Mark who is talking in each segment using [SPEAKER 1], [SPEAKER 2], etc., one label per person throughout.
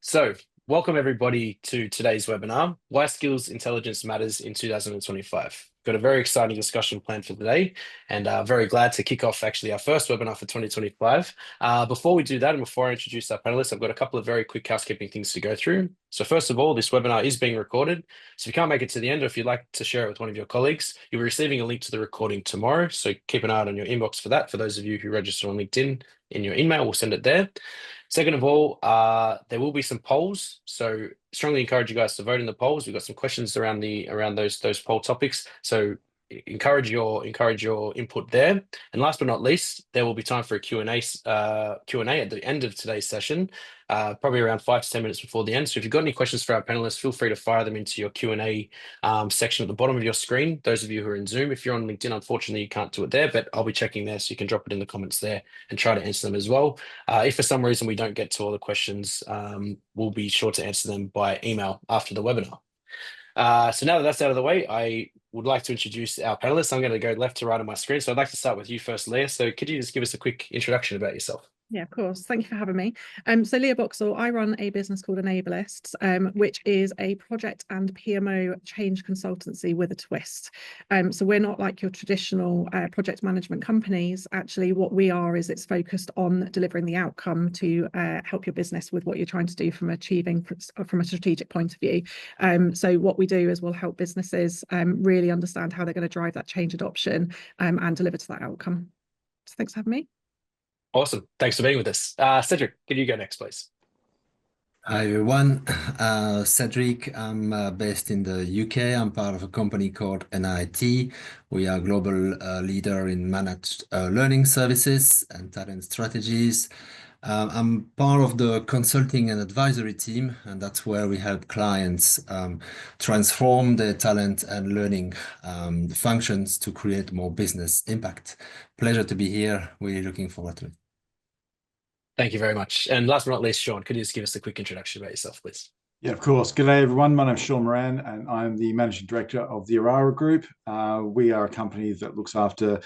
[SPEAKER 1] So, welcome everybody to today's webinar, Why Skills Intelligence Matters in 2025. Got a very exciting discussion planned for today, and very glad to kick off actually our first webinar for 2025. Before we do that, and before I introduce our panelists, I've got a couple of very quick housekeeping things to go through. So first of all, this webinar is being recorded. So if you can't make it to the end, or if you'd like to share it with one of your colleagues, you'll be receiving a link to the recording tomorrow. So keep an eye out on your inbox for that. For those of you who register on LinkedIn, in your email, we'll send it there. Second of all, there will be some polls, so strongly encourage you guys to vote in the polls. We've got some questions around those poll topics, so encourage your input there. And last but not least, there will be time for a Q&A at the end of today's session, probably around 5 to 10 minutes before the end. So if you've got any questions for our panelists, feel free to fire them into your Q&A section at the bottom of your screen. Those of you who are in Zoom, if you're on LinkedIn, unfortunately you can't do it there, but I'll be checking there, so you can drop it in the comments there and try to answer them as well. If for some reason we don't get to all the questions, we'll be sure to answer them by email after the webinar. So now that that's out of the way, I would like to introduce our panelists. I'm going to go left to right on my screen. So I'd like to start with you first, Leah. So could you just give us a quick introduction about yourself?
[SPEAKER 2] Yeah, of course. Thank you for having me. So Leah Boxall, I run a business called Enablists, which is a project and PMO change consultancy with a twist. So we're not like your traditional project management companies. Actually, what we are is it's focused on delivering the outcome to help your business with what you're trying to do from a strategic point of view. So what we do is we'll help businesses really understand how they're going to drive that change adoption and deliver to that outcome. So thanks for having me.
[SPEAKER 1] Awesome. Thanks for being with us. Cedric, could you go next, please?
[SPEAKER 3] Hi, everyone. Cedric, I'm based in the UK. I'm part of a company called NIT. We are a global leader in managed learning services and talent strategies. I'm part of the consulting and advisory team, and that's where we help clients transform their talent and learning functions to create more business impact. Pleasure to be here. Really looking forward to it.
[SPEAKER 1] Thank you very much. And last but not least, Sean, could you just give us a quick introduction about yourself, please?
[SPEAKER 4] Yeah, of course. Good day, everyone. My name's Sean Moran, and I'm the Managing Director of the Arara Group. We are a company that looks after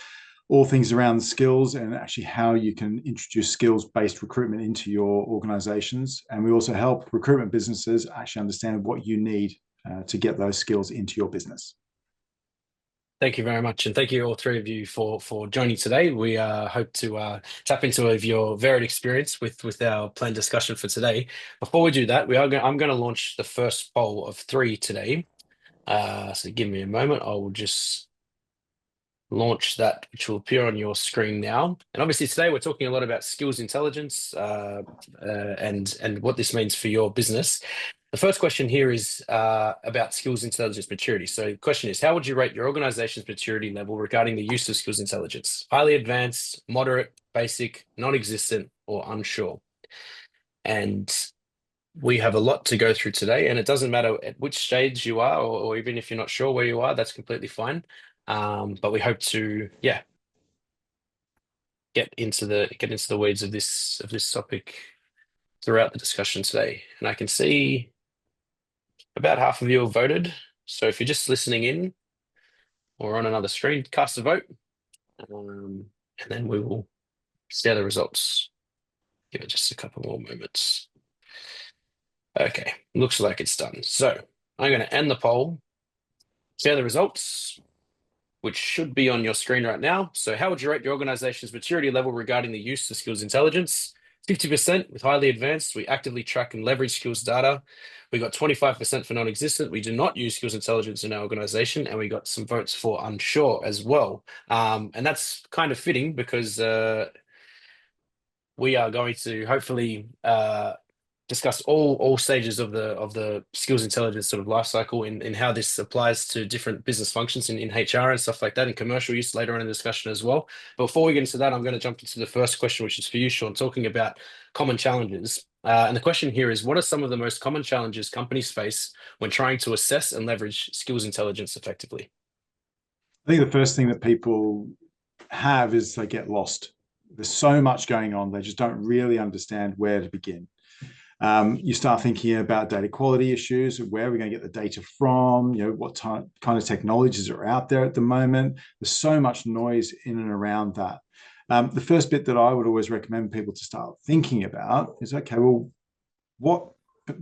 [SPEAKER 4] all things around skills and actually how you can introduce skills-based recruitment into your organizations. And we also help recruitment businesses actually understand what you need to get those skills into your business.
[SPEAKER 1] Thank you very much, and thank you all three of you for joining today. We hope to tap into your varied experience with our planned discussion for today. Before we do that, I'm going to launch the first poll of 3 today. So give me a moment. I will just launch that, which will appear on your screen now. And obviously today we're talking a lot about skills intelligence and what this means for your business. The first question here is about skills intelligence maturity. So the question is, how would you rate your organization's maturity level regarding the use of skills intelligence? Highly advanced, moderate, basic, non-existent, or unsure? And we have a lot to go through today, and it doesn't matter at which stage you are, or even if you're not sure where you are, that's completely fine. But we hope to, get into the weeds of this topic throughout the discussion today. And I can see about half of you have voted. So if you're just listening in or on another screen, cast a vote, and then we will share the results. Give it just a couple more moments. Okay, looks like it's done. So I'm going to end the poll, share the results, which should be on your screen right now. So how would you rate your organization's maturity level regarding the use of skills intelligence? 50% with highly advanced. We actively track and leverage skills data. We got 25% for non-existent. We do not use skills intelligence in our organization, and we got some votes for unsure as well. And that's kind of fitting because we are going to hopefully discuss all stages of the skills intelligence sort of life cycle in how this applies to different business functions in HR and stuff like that, and commercial use later on in the discussion as well. But before we get into that, I'm going to jump into the first question, which is for you, Sean, talking about common challenges. And the question here is, what are some of the most common challenges companies face when trying to assess and leverage skills intelligence effectively?
[SPEAKER 4] I think the first thing that people have is they get lost. There's so much going on, they just don't really understand where to begin. You start thinking about data quality issues, where are we going to get the data from, what kind of technologies are out there at the moment. There's so much noise in and around that. The first bit that I would always recommend people to start thinking about is, okay, well, what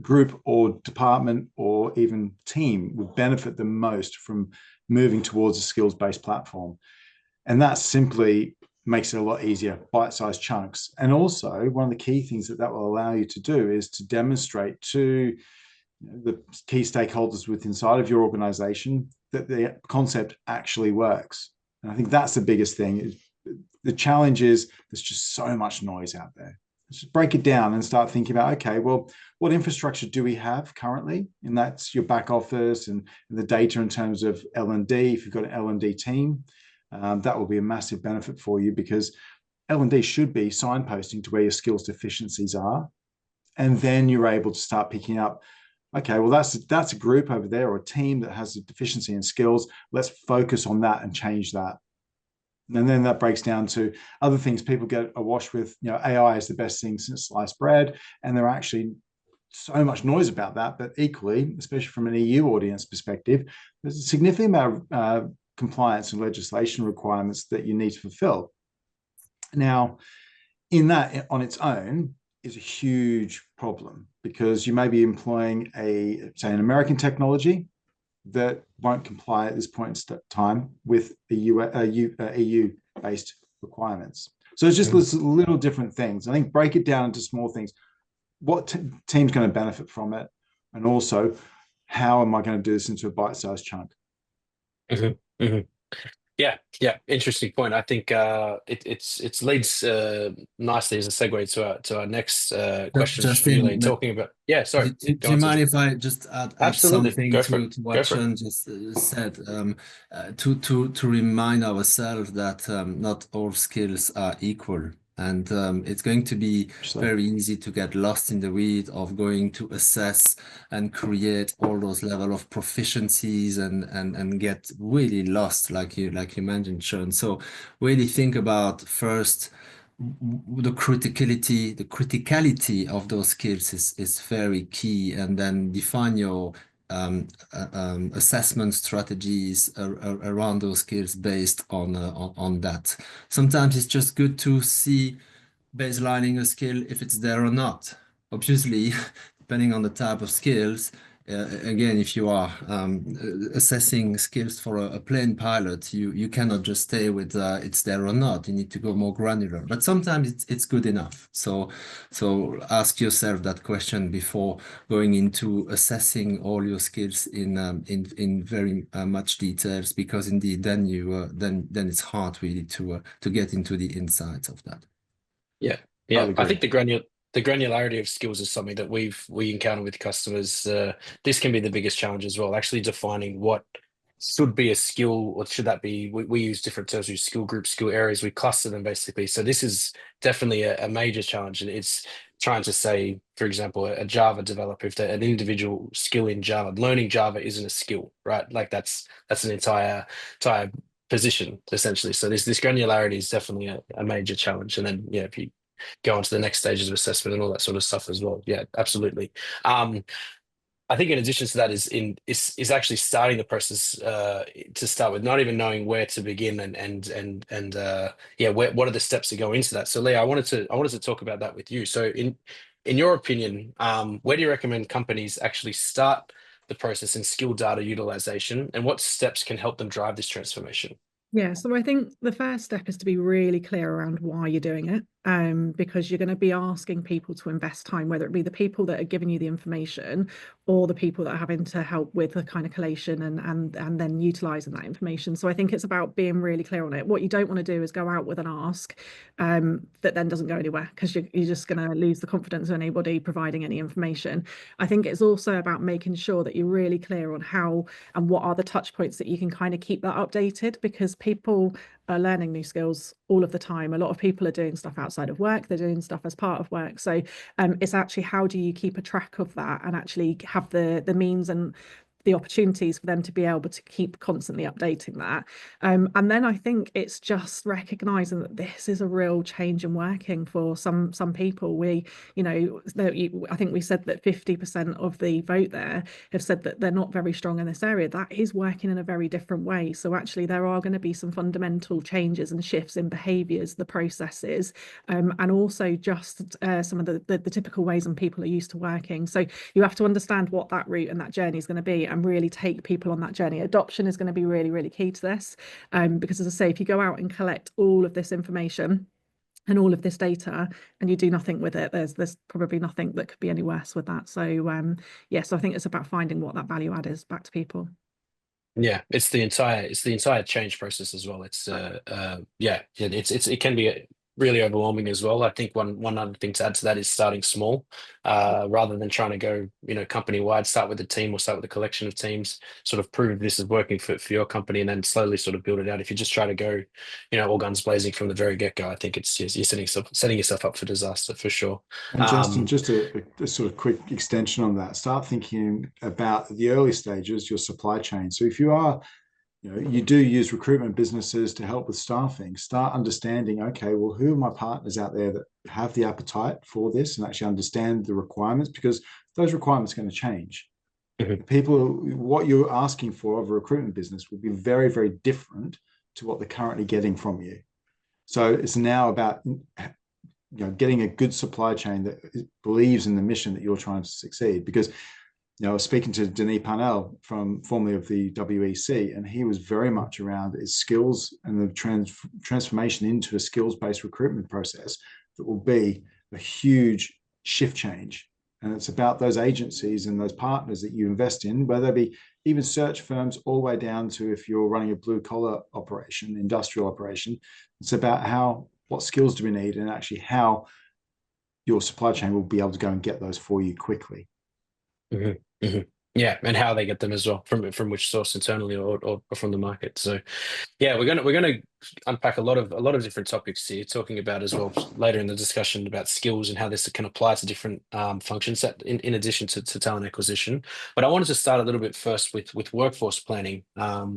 [SPEAKER 4] group or department or even team would benefit the most from moving towards a skills-based platform. And that simply makes it a lot easier, bite-sized chunks. And also, one of the key things that will allow you to do is to demonstrate to the key stakeholders within inside of your organization that the concept actually works. And I think that's the biggest thing. The challenge is there's just so much noise out there. Let's just break it down and start thinking about, okay, well, what infrastructure do we have currently? And that's your back office and the data in terms of L&D. If you've got an L&D team, that will be a massive benefit for you, because L&D should be signposting to where your skills deficiencies are. And then you're able to start picking up, okay, well, that's a group over there or a team that has a deficiency in skills. Let's focus on that and change that. And then that breaks down to other things. People get awash with, AI is the best thing since sliced bread. And there are actually so much noise about that. But equally, especially from an EU audience perspective, there's a significant amount of compliance and legislation requirements that you need to fulfill. Now, in that on its own is a huge problem, because you may be employing say an American technology that won't comply at this point in time with the EU-based requirements. So it's just little different things. I think break it down into small things. What team's going to benefit from it? And also, how am I going to do this into a bite-sized chunk?
[SPEAKER 1] Mm-hmm. Mm-hmm. Yeah, interesting point. I think it leads nicely as a segue to our next question for you, Lee, talking about. Yeah, sorry.
[SPEAKER 3] Do you mind if I just add something
[SPEAKER 1] to
[SPEAKER 3] what Sean just said? To remind ourselves that not all skills are equal. And it's going to be very easy to get lost in the weed of going to assess and create all those level of proficiencies and get really lost, like you mentioned, Sean. So really think about first the criticality of those skills is very key, and then define your assessment strategies around those skills based on that. Sometimes it's just good to see baselining a skill if it's there or not. Obviously, depending on the type of skills, again, if you are assessing skills for a plane pilot, you cannot just stay with it's there or not. You need to go more granular. But sometimes it's good enough. So ask yourself that question before going into assessing all your skills in very much details, because indeed then then it's hard really to get into the insights of that.
[SPEAKER 1] Yeah. I think the granularity of skills is something that we encounter with customers. This can be the biggest challenge as well, actually defining what should be a skill, or should that be, we use different terms, we use skill groups, skill areas, we cluster them basically. So this is definitely a major challenge, and it's trying to say, for example, a Java developer, if they're an individual skill in Java, learning Java isn't a skill, right? Like that's an entire position essentially. So this granularity is definitely a major challenge. And then if you go on to the next stages of assessment and all that sort of stuff as well. Yeah, absolutely. I think in addition to that is actually starting the process to start with, not even knowing where to begin and what are the steps to go into that. So Lee, I wanted to talk about that with you. So in your opinion, where do you recommend companies actually start the process in skill data utilization, and what steps can help them drive this transformation?
[SPEAKER 2] Yeah, so I think the first step is to be really clear around why you're doing it, because you're going to be asking people to invest time, whether it be the people that are giving you the information or the people that are having to help with the kind of collation and then utilizing that information. So I think it's about being really clear on it. What you don't want to do is go out with an ask that then doesn't go anywhere, because you're just going to lose the confidence of anybody providing any information. I think it's also about making sure that you're really clear on how and what are the touch points that you can kind of keep that updated, because people are learning new skills all of the time. A lot of people are doing stuff outside of work, they're doing stuff as part of work. So it's actually, how do you keep a track of that and actually have the means and the opportunities for them to be able to keep constantly updating that. And then I think it's just recognizing that this is a real change in working for some people. We, you know, I think we said that 50% of the vote there have said that they're not very strong in this area. That is working in a very different way. So actually there are going to be some fundamental changes and shifts in behaviors, the processes, and also just some of the typical ways and people are used to working. So you have to understand what that route and that journey is going to be and really take people on that journey. Adoption is going to be really, really key to this, because as I say, if you go out and collect all of this information and all of this data and you do nothing with it, there's probably nothing that could be any worse with that. So so I think it's about finding what that value add is back to people.
[SPEAKER 1] Yeah, it's the entire change process as well. It's it can be really overwhelming as well. I think one other thing to add to that is starting small, rather than trying to go, you know, company wide. Start with a team or start with a collection of teams. Sort of prove this is working for your company, and then slowly sort of build it out. If you just try to go, you know, all guns blazing from the very get go, I think you're setting yourself up for disaster for sure.
[SPEAKER 4] And Justin, just a sort of quick extension on that. Start thinking about the early stages, your supply chain. So if you are, you know, you do use recruitment businesses to help with staffing, start understanding, okay, well, who are my partners out there that have the appetite for this and actually understand the requirements, because those requirements are going to change.
[SPEAKER 1] Mm-hmm.
[SPEAKER 4] People, what you're asking for of a recruitment business will be very, very different to what they're currently getting from you. So it's now about, you know, getting a good supply chain that believes in the mission that you're trying to succeed. Because, you know, I was speaking to Denis Parnell from formerly of the WEC, and he was very much around his skills and the transformation into a skills-based recruitment process that will be a huge shift change. And it's about those agencies and those partners that you invest in, whether they be even search firms all the way down to if you're running a blue collar operation, industrial operation. It's about what skills do we need and actually how your supply chain will be able to go and get those for you quickly.
[SPEAKER 1] Mm-hmm. Mm-hmm. Yeah, and how they get them as well, from which source, internally or from the market. So yeah, we're gonna unpack a lot of different topics here, talking about as well later in the discussion about skills and how this can apply to different functions that in addition to talent acquisition. But I wanted to start a little bit first with workforce planning.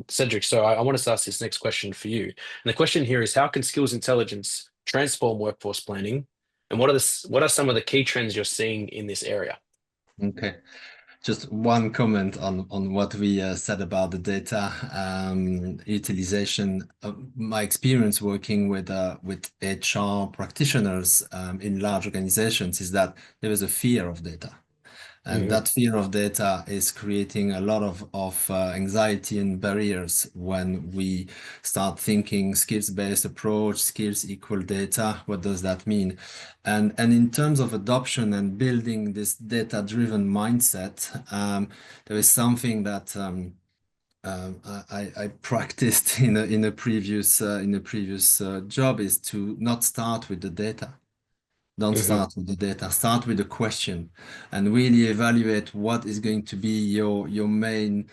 [SPEAKER 1] Cedric, so I wanted to ask this next question for you. And the question here is, how can skills intelligence transform workforce planning? And what are some of the key trends you're seeing in this area?
[SPEAKER 3] Okay. Just one comment on what we said about the data utilization. My experience working with HR practitioners in large organizations is that there is a fear of data. And that fear of data is creating a lot of anxiety and barriers when we start thinking skills-based approach, skills equal data. What does that mean? And in terms of adoption and building this data-driven mindset, there is something that I practiced in a previous job, is to not start with the data. Don't start with the data, start with the question and really evaluate what is going to be your main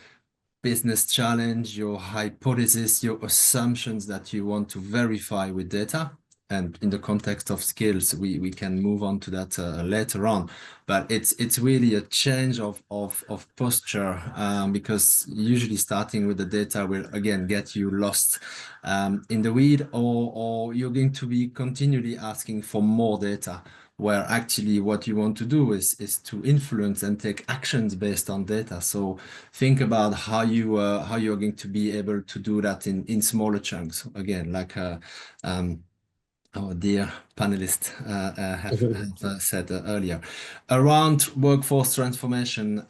[SPEAKER 3] business challenge, your hypothesis, your assumptions that you want to verify with data. And in the context of skills, we can move on to that later on. But it's really a change of posture, because usually starting with the data will again get you lost in the weed, or you're going to be continually asking for more data, where actually what you want to do is to influence and take actions based on data. So think about how you're going to be able to do that in smaller chunks. Again, like our dear panelists have said earlier, around workforce transformation,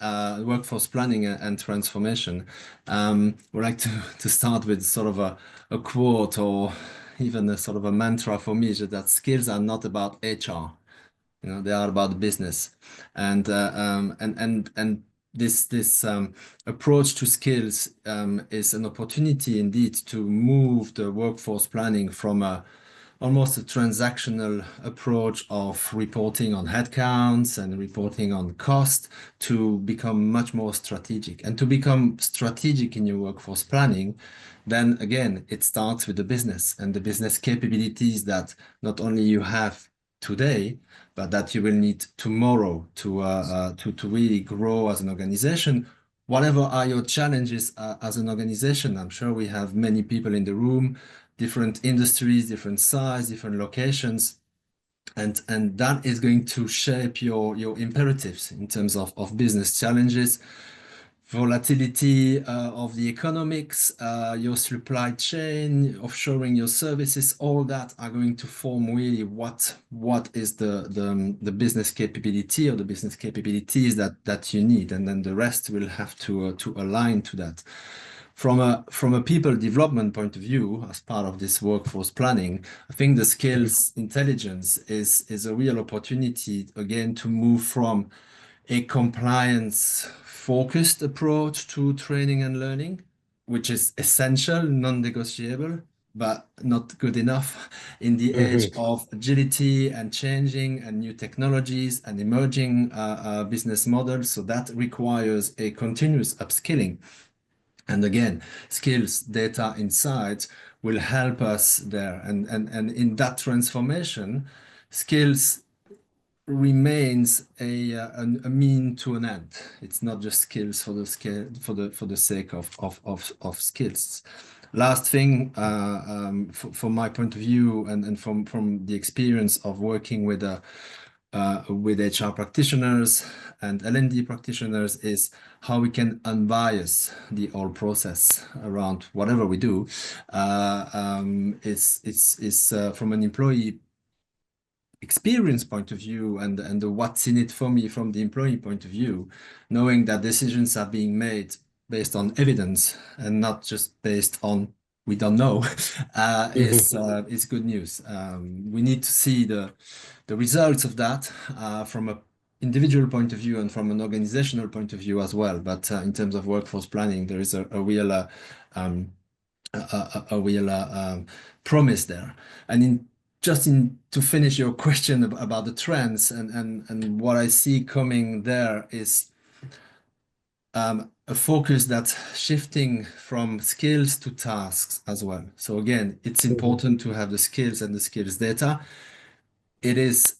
[SPEAKER 3] workforce planning and transformation. We'd like to start with sort of a quote, or even a sort of a mantra for me, is that skills are not about HR. You know, they are about business, and this approach to skills is an opportunity indeed to move the workforce planning from almost a transactional approach of reporting on headcounts and reporting on cost to become much more strategic. And to become strategic in your workforce planning, then again, it starts with the business and the business capabilities that not only you have today, but that you will need tomorrow to really grow as an organization, whatever are your challenges as an organization. I'm sure we have many people in the room, different industries, different size, different locations. And that is going to shape your imperatives in terms of business challenges, volatility of the economics, your supply chain, offshoring your services, all that are going to form really what is the business capability or the business capabilities that you need, and then the rest will have to align to that. From a people development point of view, as part of this workforce planning, I think the skills intelligence is a real opportunity again to move from a compliance focused approach to training and learning, which is essential, non-negotiable, but not good enough in the age of agility and changing and new technologies and emerging business models. So that requires a continuous upskilling. And again, skills, data, insights will help us there. And in that transformation, skills remains a mean to an end. It's not just skills for the scale for the sake of skills. Last thing, from my point of view, and from the experience of working with HR practitioners and L&D practitioners, is how we can unbias the whole process around whatever we do. It's from an employee experience point of view and the what's in it for me from the employee point of view, knowing that decisions are being made based on evidence and not just based on we don't know, is good news. We need to see the results of that from a individual point of view and from an organizational point of view as well. But in terms of workforce planning, there is a real promise there. And to finish your question about the trends and what I see coming there is a focus that's shifting from skills to tasks as well. So again, it's important to have the skills and the skills data. It is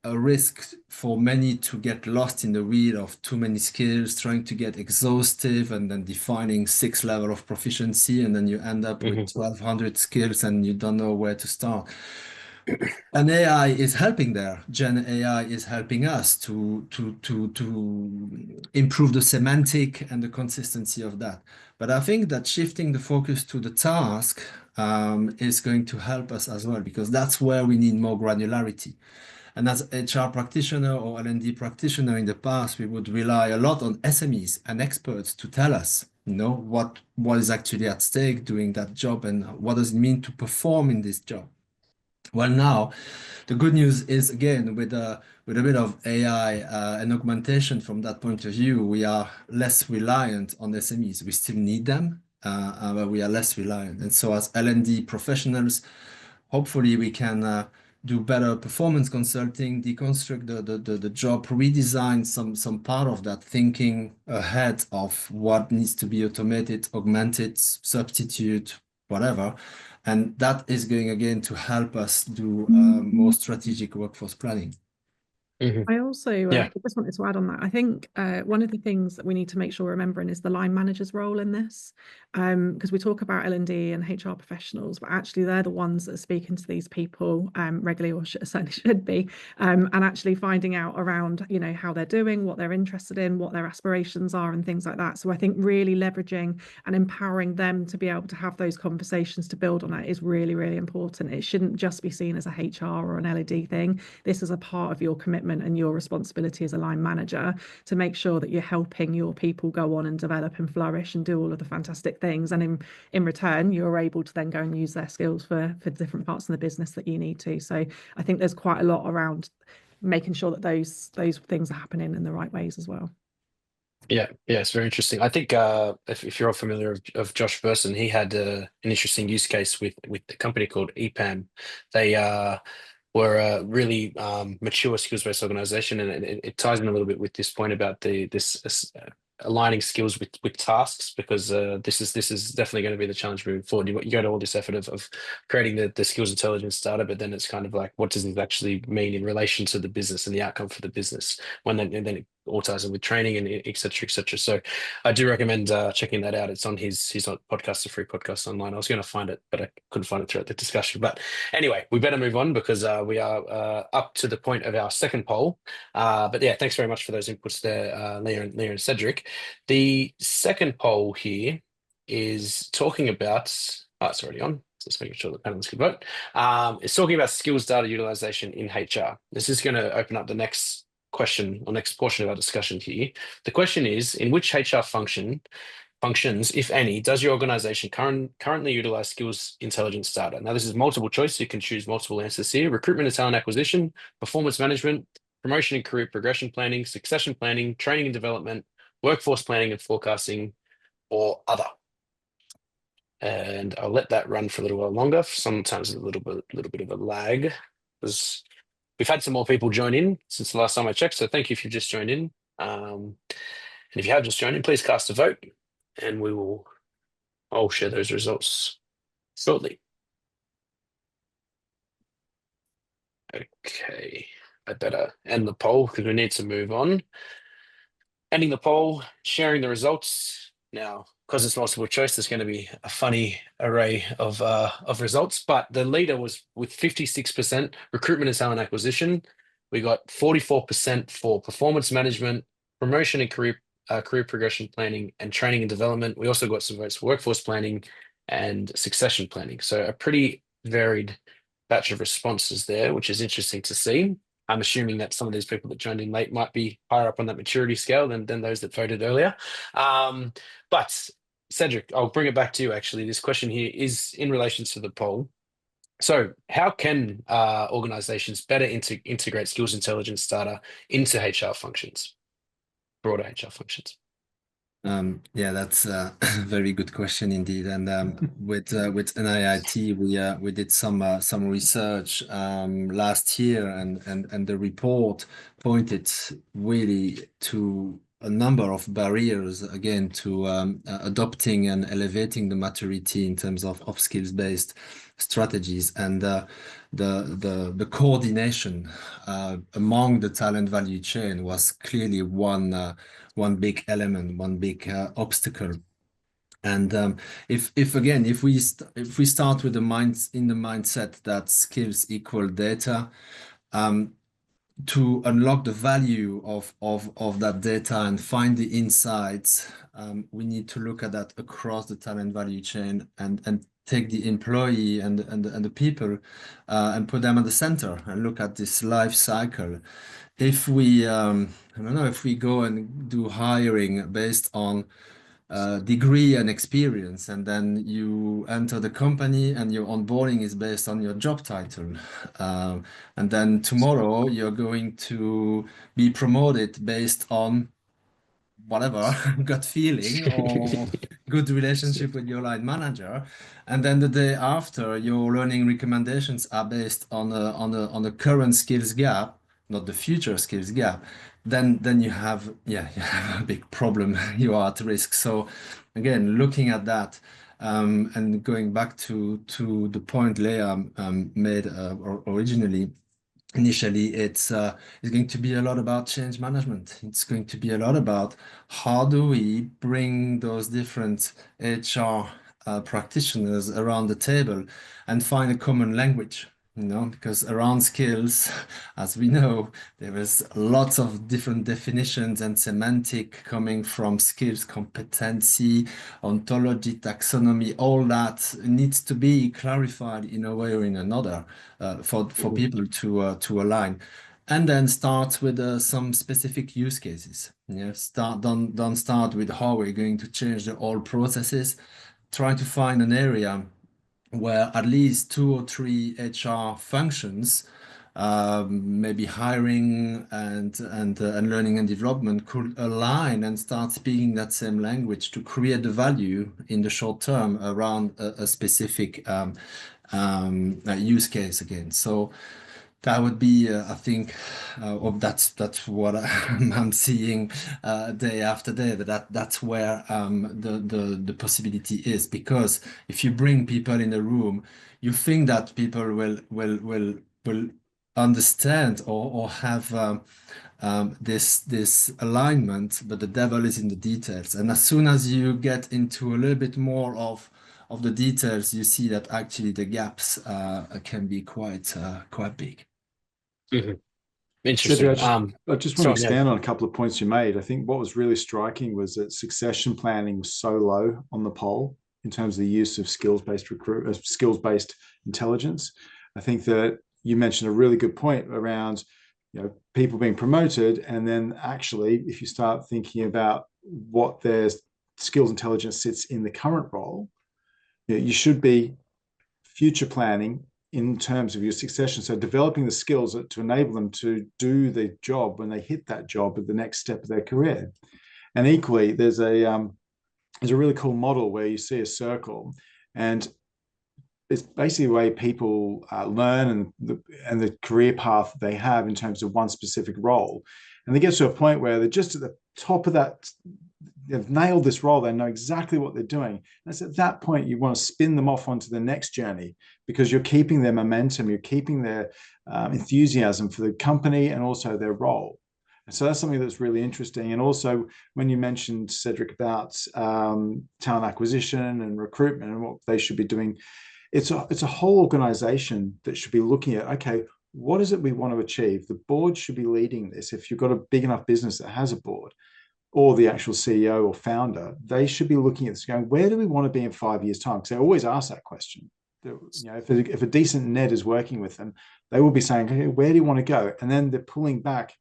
[SPEAKER 3] a risk for many to get lost in the weed of too many skills, trying to get exhaustive and then defining 6 levels of proficiency, and then you end up with 1,200 skills and you don't know where to start. And AI is helping there. Gen AI is helping us to improve the semantic and the consistency of that. But I think that shifting the focus to the task is going to help us as well, because that's where we need more granularity. And as HR practitioner or L&D practitioner in the past, we would rely a lot on SMEs and experts to tell us, what is actually at stake doing that job and what does it mean to perform in this job. Well, now the good news is, again, with a bit of AI and augmentation from that point of view, we are less reliant on SMEs. We still need them, but we are less reliant. And so as L&D professionals, hopefully we can do better performance consulting, deconstruct the job, redesign some part of that thinking ahead of what needs to be automated, augmented, substitute, whatever. And that is going again to help us do more strategic workforce planning.
[SPEAKER 2] I also just wanted to add on that. I think one of the things that we need to make sure we're remembering is the line manager's role in this, because we talk about L&D and HR professionals, but actually they're the ones that are speaking to these people regularly, or certainly should be, and actually finding out around, how they're doing, what they're interested in, what their aspirations are, and things like that. So I think really leveraging and empowering them to be able to have those conversations to build on it is really, really important. It shouldn't just be seen as a HR or an L&D thing. This is a part of your commitment and your responsibility as a line manager to make sure that you're helping your people go on and develop and flourish and do all of the fantastic things, and in return you're able to then go and use their skills for different parts of the business that you need to. So I think there's quite a lot around making sure that those things are happening in the right ways as well.
[SPEAKER 1] Yeah, it's very interesting. I think if you're all familiar of Josh Burson, he had an interesting use case with the company called EPAM. They were a really mature skills-based organization, and it ties in a little bit with this point about this aligning skills with tasks, because this is definitely going to be the challenge moving forward. You go to all this effort of creating the skills intelligence data, but then it's kind of like, what does this actually mean in relation to the business and the outcome for the business? And then it autism with training and et cetera, et cetera. So I do recommend checking that out. It's on his podcast, a free podcast online. I was going to find it, but I couldn't find it throughout the discussion. But anyway, we better move on because we are up to the point of our second poll. But yeah, thanks very much for those inputs there, Leah and Cedric. The second poll here is talking about, oh, it's already on. Just making sure the panelists can vote. It's talking about skills data utilization in HR. This is going to open up the next question or next portion of our discussion here. The question is, in which HR functions, if any, does your organization currently utilize skills intelligence data? Now, this is multiple choice. You can choose multiple answers here. Recruitment and talent acquisition, performance management, promotion and career progression planning, succession planning, training and development, workforce planning and forecasting, or other. And I'll let that run for a little while longer. Sometimes a little bit of a lag because we've had some more people join in since the last time I checked. So thank you if you've just joined in. And if you have just joined in, please cast a vote, and I'll share those results shortly. Okay, I better end the poll because we need to move on. Ending the poll, sharing the results now. Because it's multiple choice, there's going to be a funny array of results. But the leader was with 56% recruitment and talent acquisition. We got 44% for performance management, promotion and career progression planning, and training and development. We also got some votes for workforce planning and succession planning. So a pretty varied batch of responses there, which is interesting to see. I'm assuming that some of these people that joined in late might be higher up on that maturity scale than those that voted earlier. But Cedric, I'll bring it back to you, actually. This question here is in relation to the poll. So how can organizations better integrate skills intelligence data into HR functions, broader HR functions?
[SPEAKER 3] Yeah, that's a very good question indeed. And with NIIT, we did some research last year, and the report pointed really to a number of barriers again to adopting and elevating the maturity in terms of skills-based strategies, and the coordination among the talent value chain was clearly one big element, one big obstacle. And if we start with the mindset that skills equal data, to unlock the value of that data and find the insights, we need to look at that across the talent value chain and take the employee and the people and put them at the center and look at this life cycle. If we I don't know, if we go and do hiring based on degree and experience, and then you enter the company and your onboarding is based on your job title, and then tomorrow you're going to be promoted based on whatever gut feeling or good relationship with your line manager, and then the day after your learning recommendations are based on a current skills gap, not the future skills gap, then you have a big problem. You are at risk. So again, looking at that, and going back to the point Leah made originally. Initially, it's going to be a lot about change management. It's going to be a lot about how do we bring those different HR practitioners around the table and find a common language, because around skills, as we know, there is lots of different definitions and semantic coming from skills, competency, ontology, taxonomy. All that needs to be clarified in a way or in another for people to align. And then start with some specific use cases. Don't start with how we're going to change the old processes. Try to find an area where at least 2 or 3 HR functions, maybe hiring and learning and development, could align and start speaking that same language to create the value in the short term around a specific use case again. So that would be, I think, that's what I'm seeing day after day. But that's where the possibility is, because if you bring people in the room, you think that people will understand or have this alignment, but the devil is in the details. And as soon as you get into a little bit more of the details, you see that actually the gaps can be quite big.
[SPEAKER 1] Mhm.
[SPEAKER 4] Cedric,
[SPEAKER 1] Interesting.
[SPEAKER 4] I just want to
[SPEAKER 1] So yeah.
[SPEAKER 4] expand on a couple of points you made. I think what was really striking was that succession planning was so low on the poll in terms of the use of skills-based intelligence. I think that you mentioned a really good point around, people being promoted, and then actually, if you start thinking about what their skills intelligence sits in the current role, you should be future planning in terms of your succession. So developing the skills to enable them to do the job when they hit that job at the next step of their career. And equally, there's a really cool model where you see a circle, and it's basically the way people learn and the career path they have in terms of one specific role. And they get to a point where they're just at the top of that. They've nailed this role. They know exactly what they're doing. And it's at that point you want to spin them off onto the next journey, because you're keeping their momentum, you're keeping their enthusiasm for the company and also their role. And so that's something that's really interesting. And also, when you mentioned, Cedric, about talent acquisition and recruitment and what they should be doing, it's a whole organization that should be looking at, okay, what is it we want to achieve? The board should be leading this. If you've got a big enough business that has a board, or the actual CEO or founder, they should be looking at this going, where do we want to be in 5 years' time? Because they always ask that question. If a decent net is working with them, they will be saying, okay, where do you want to go? And then they're pulling back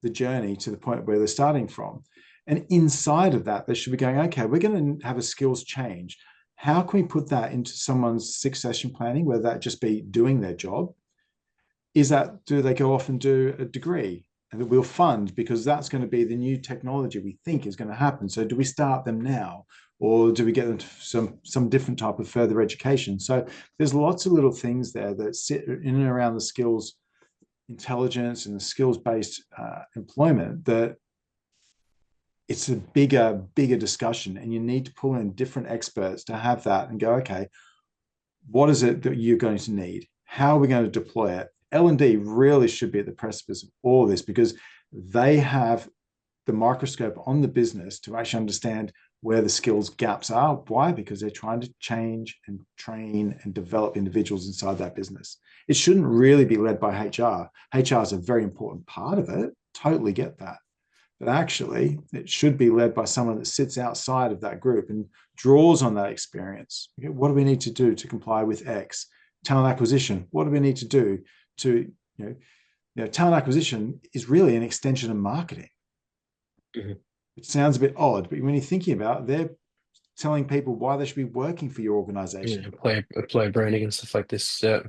[SPEAKER 4] the journey to the point where they're starting from. And inside of that, they should be going, okay, we're going to have a skills change. How can we put that into someone's succession planning, whether that just be doing their job? Do they go off and do a degree? And that we'll fund, because that's going to be the new technology we think is going to happen. So do we start them now, or do we get them to some different type of further education? So there's lots of little things there that sit in and around the skills intelligence and the skills-based employment, that it's a bigger discussion, and you need to pull in different experts to have that and go, okay, what is it that you're going to need? How are we going to deploy it? L&D really should be at the precipice of all of this, because they have the microscope on the business to actually understand where the skills gaps are. Why? Because they're trying to change and train and develop individuals inside that business. It shouldn't really be led by HR. HR is a very important part of it. Totally get that. But actually, it should be led by someone that sits outside of that group and draws on that experience. Okay, what do we need to do to comply with X? Talent acquisition, what do we need to do to, talent acquisition is really an extension of marketing.
[SPEAKER 1] Mm-hmm.
[SPEAKER 4] It sounds a bit odd, but when you're thinking about it, they're telling people why they should be working for your organization.
[SPEAKER 1] Employer branding and stuff like this. Yeah.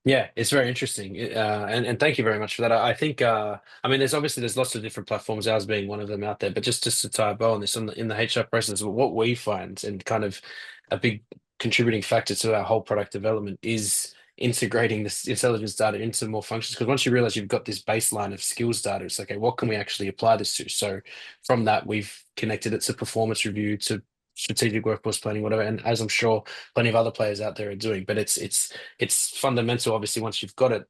[SPEAKER 1] Yeah, it's very interesting. And thank you very much for that. I think there's lots of different platforms, ours being one of them out there, but just to tie a bow on this, in the HR process, what we find, and kind of a big contributing factor to our whole product development, is integrating this intelligence data into more functions. Because once you realize you've got this baseline of skills data, it's okay, what can we actually apply this to? So from that, we've connected it to performance review, to strategic workforce planning, whatever. And as I'm sure plenty of other players out there are doing, but it's fundamental, obviously, once you've got it,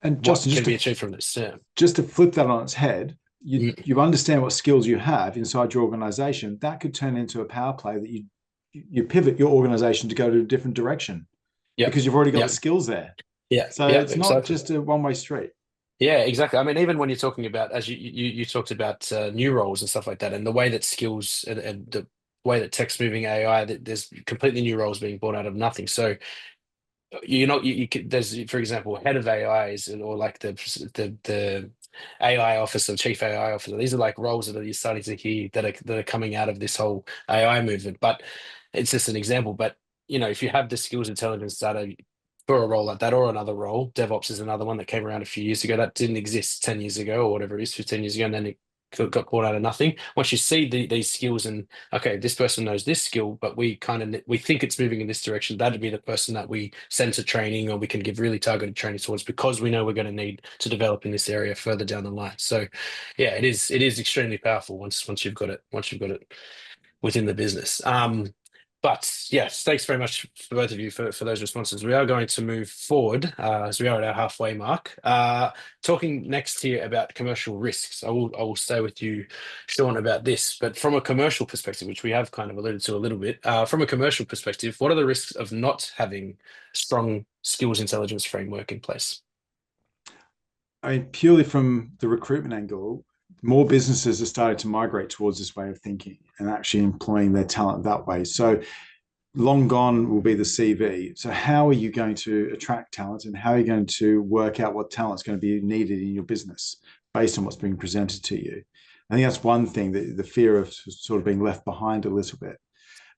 [SPEAKER 4] and
[SPEAKER 1] what
[SPEAKER 4] Justin,
[SPEAKER 1] can be achieved from this. Yeah.
[SPEAKER 4] Just to flip that on its head, you understand what skills you have inside your organization. That could turn into a power play that you pivot your organization to go to a different direction, because you've already got the skills there.
[SPEAKER 1] Yeah.
[SPEAKER 4] So it's not just a one-way street.
[SPEAKER 1] Yeah, exactly. I mean, even when you're talking about, as you talked about new roles and stuff like that, and the way that skills and the way that tech's moving, AI, that there's completely new roles being born out of nothing. So there's, for example, head of AIs, or like the AI officer, chief AI officer. These are like roles that you're starting to hear that are coming out of this whole AI movement. But it's just an example. But if you have the skills intelligence data for a role like that, or another role, DevOps is another one that came around a few years ago that didn't exist 10 years ago, or whatever it is, 15 years ago, and then it got brought out of nothing. Once you see these skills, and okay, this person knows this skill, but we think it's moving in this direction, that'd be the person that we send to training, or we can give really targeted training towards, because we know we're going to need to develop in this area further down the line. So yeah, it is extremely powerful once you've got it within the business. But yes, thanks very much for both of you for those responses. We are going to move forward as we are at our halfway mark. Talking next here about commercial risks. I will stay with you, Sean, about this. But from a commercial perspective, which we have kind of alluded to a little bit, from a commercial perspective, what are the risks of not having a strong skills intelligence framework in place?
[SPEAKER 4] I mean, purely from the recruitment angle, more businesses are starting to migrate towards this way of thinking and actually employing their talent that way. So long gone will be the CV. So how are you going to attract talent, and how are you going to work out what talent's going to be needed in your business based on what's being presented to you? I think that's one thing, that the fear of sort of being left behind a little bit.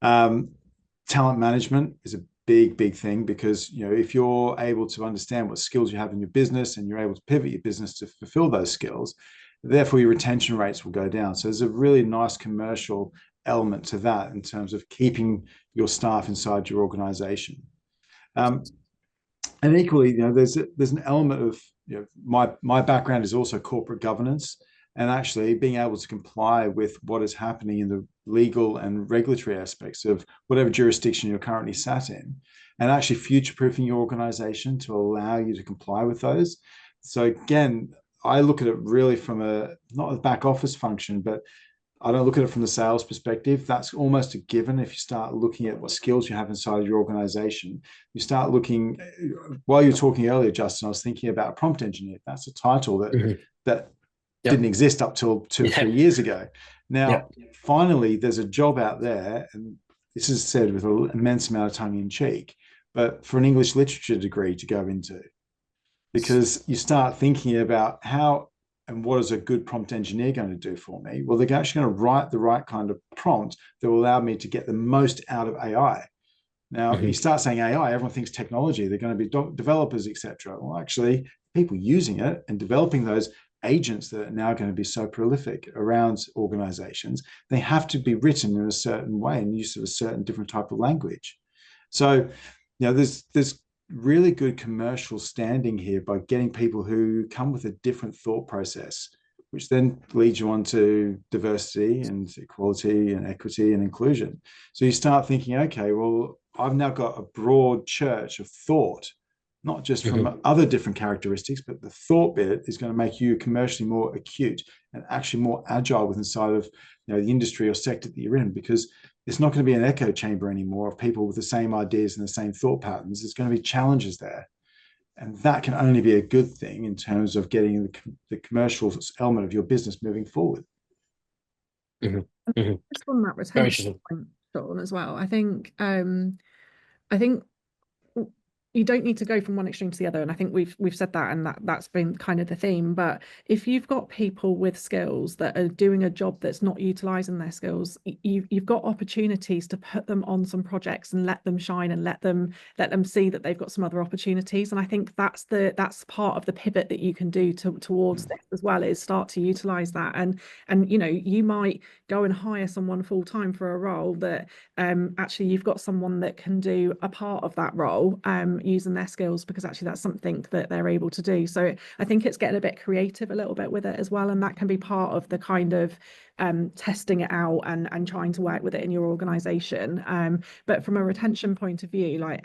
[SPEAKER 4] Talent management is a big thing, because if you're able to understand what skills you have in your business and you're able to pivot your business to fulfill those skills, therefore your retention rates will go down. So there's a really nice commercial element to that in terms of keeping your staff inside your organization. And equally, there's an element of, my background is also corporate governance, and actually being able to comply with what is happening in the legal and regulatory aspects of whatever jurisdiction you're currently sat in, and actually future-proofing your organization to allow you to comply with those. So again, I look at it really from not a back office function, but I don't look at it from the sales perspective. That's almost a given. If you start looking at what skills you have inside of your organization, you start looking, while you're talking earlier, Justin, I was thinking about prompt engineer. That's a title that didn't exist up till 2 or 3 years ago. Now, finally, there's a job out there, and this is said with an immense amount of tongue in cheek, but for an English literature degree to go into, because you start thinking about how and what is a good prompt engineer going to do for me? Well, they're actually going to write the right kind of prompt that will allow me to get the most out of AI. Now, if you start saying AI, everyone thinks technology. They're going to be developers, etc. Well, actually, people using it and developing those agents that are now going to be so prolific around organizations, they have to be written in a certain way and use of a certain different type of language. So, there's really good commercial standing here by getting people who come with a different thought process, which then leads you on to diversity and equality and equity and inclusion. So you start thinking, okay, well, I've now got a broad church of thought, not just from other different characteristics, but the thought bit is going to make you commercially more acute and actually more agile within inside of the industry or sector that you're in, because it's not going to be an echo chamber anymore of people with the same ideas and the same thought patterns. There's going to be challenges there. And that can only be a good thing in terms of getting the commercial element of your business moving forward.
[SPEAKER 2] Just on that retention point, Sean, as well, I think you don't need to go from one extreme to the other, and I think we've said that, and that's been kind of the theme. But if you've got people with skills that are doing a job that's not utilizing their skills, you've got opportunities to put them on some projects and let them shine and let them see that they've got some other opportunities. And I think that's part of the pivot that you can do towards this as well, is start to utilize that. And you might go and hire someone full time for a role that actually you've got someone that can do a part of that role using their skills, because actually that's something that they're able to do. So I think it's getting a bit creative a little bit with it as well, and that can be part of the kind of testing it out and trying to work with it in your organization. But from a retention point of view, like,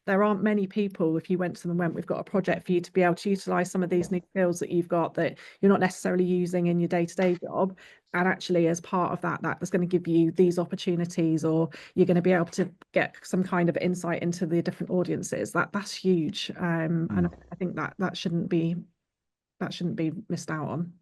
[SPEAKER 2] there aren't many people, if you went to them and went, we've got a project for you to be able to utilize some of these new skills that you've got that you're not necessarily using in your day-to-day job, and actually as part of that's going to give you these opportunities, or you're going to be able to get some kind of insight into the different audiences. That's huge. And I think that shouldn't be missed out on.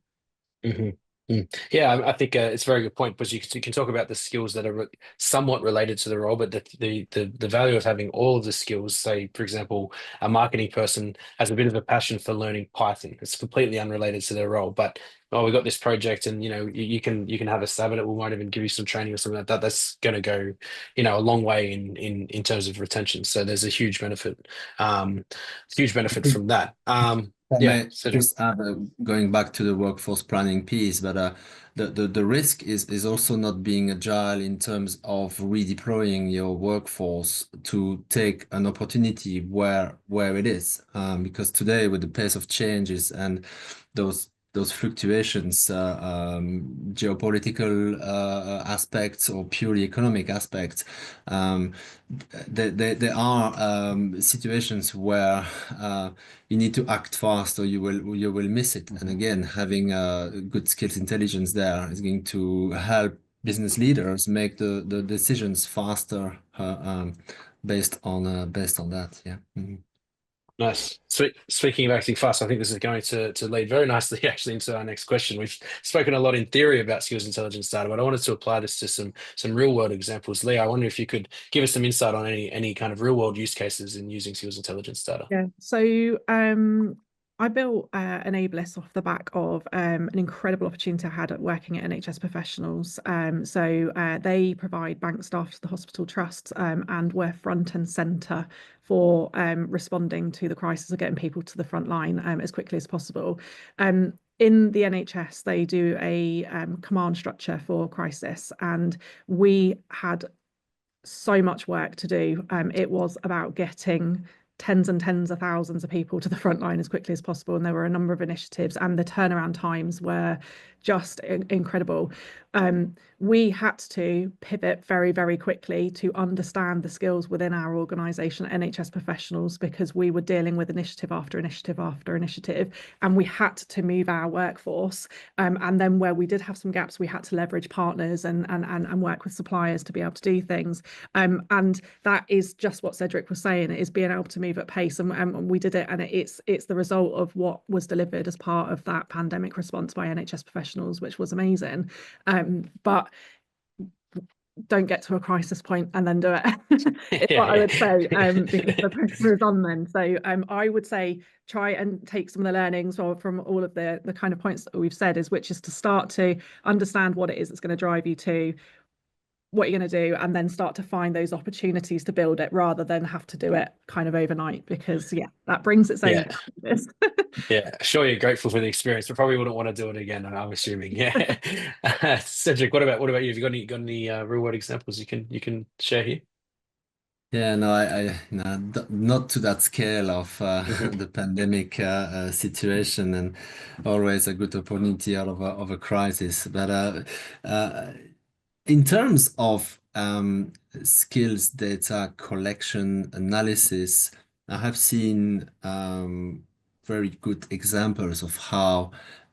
[SPEAKER 1] Yeah, I think it's a very good point, because you can talk about the skills that are somewhat related to the role, but the value of having all of the skills. Say, for example, a marketing person has a bit of a passion for learning Python. It's completely unrelated to their role, but we got this project, and you can have a stab at it. We might even give you some training or something like that. That's going to go a long way in terms of retention. So there's a huge benefit from that.
[SPEAKER 3] Just going back to the workforce planning piece, but the risk is also not being agile in terms of redeploying your workforce to take an opportunity where it is, because today, with the pace of changes and those those fluctuations, geopolitical aspects or purely economic aspects. Um, there are situations where you need to act fast or you will miss it. And again, having good skills intelligence there is going to help business leaders make the decisions faster based on that. Yeah. Mhm.
[SPEAKER 1] Nice. Speaking of acting fast, I think this is going to lead very nicely actually into our next question. We've spoken a lot in theory about skills intelligence data, but I wanted to apply this to some real world examples. Lee, I wonder if you could give us some insight on any kind of real world use cases in using skills intelligence data.
[SPEAKER 2] Yeah, so I built an ableist off the back of an incredible opportunity I had at working at NHS Professionals. They provide bank staff to the hospital trusts, and we're front and centre for responding to the crisis of getting people to the front line as quickly as possible. In the NHS, they do a command structure for crisis, and we had so much work to do. It was about getting tens and tens of thousands of people to the front line as quickly as possible. And there were a number of initiatives, and the turnaround times were just incredible. We had to pivot very, very quickly to understand the skills within our organisation, NHS Professionals, because we were dealing with initiative after initiative after initiative, and we had to move our workforce. And then where we did have some gaps, we had to leverage partners and work with suppliers to be able to do things. And that is just what Cedric was saying, it is being able to move at pace. And we did it, and it's the result of what was delivered as part of that pandemic response by NHS Professionals, which was amazing. But don't get to a crisis point and then do it. Is what I would say, because the pressure is on then. So I would say try and take some of the learnings from all of the kind of points that we've said, which is to start to understand what it is that's going to drive you to what you're going to do, and then start to find those opportunities to build it rather than have to do it kind of overnight, because that brings its own challenges.
[SPEAKER 1] Yeah, sure, you're grateful for the experience, but probably wouldn't want to do it again, I'm assuming. Yeah. Cedric, what about you? Have you got any real world examples you can share here?
[SPEAKER 3] Yeah, no, no, not to that scale of the pandemic situation, and always a good opportunity out of a crisis. But in terms of skills data collection analysis, I have seen very good examples of how